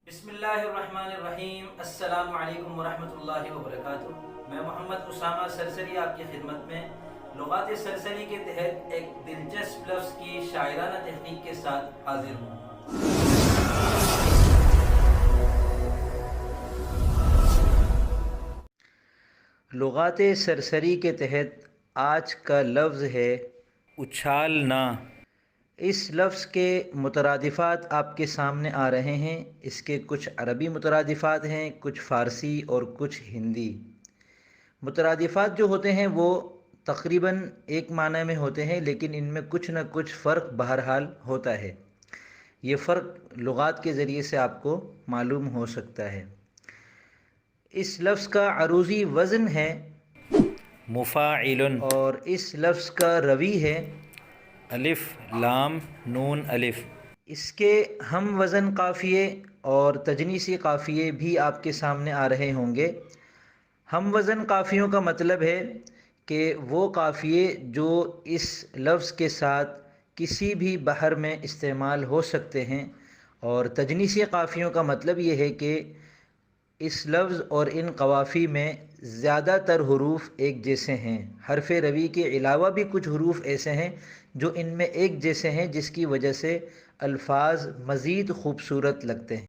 بسم اللہ الرحمن الرحیم۔ السلام علیکم ورحمۃ اللہ وبرکاتہ۔ میں محمد اسامہ سرسری آپ کی خدمت میں لغات سرسری کے تحت ایک دلچسپ لفظ کی شاعرانہ تحقیق کے ساتھ حاضر ہوں۔ لغات سرسری کے تحت آج کا لفظ ہے اچھالنا۔ اس لفظ کے مترادفات آپ کے سامنے آ رہے ہیں۔ اس کے کچھ عربی مترادفات ہیں، کچھ فارسی اور کچھ ہندی۔ مترادفات جو ہوتے ہیں وہ تقریباً ایک معنی میں ہوتے ہیں، لیکن ان میں کچھ نہ کچھ فرق بہرحال ہوتا ہے۔ یہ فرق لغات کے ذریعے سے آپ کو معلوم ہو سکتا ہے۔ اس لفظ کا عروضی وزن ہے مفاعل، اور اس لفظ کا روی ہے الف لام نون الف۔ اس کے ہم وزن قافیے اور تجنیسی قافیے بھی آپ کے سامنے آ رہے ہوں گے۔ ہم وزن قافیوں کا مطلب ہے کہ وہ قافیے جو اس لفظ کے ساتھ کسی بھی بحر میں استعمال ہو سکتے ہیں، اور تجنیسی قافیوں کا مطلب یہ ہے کہ اس لفظ اور ان قوافی میں زیادہ تر حروف ایک جیسے ہیں۔ حرف روی کے علاوہ بھی کچھ حروف ایسے ہیں جو ان میں ایک جیسے ہیں، جس کی وجہ سے الفاظ مزید خوبصورت لگتے ہیں۔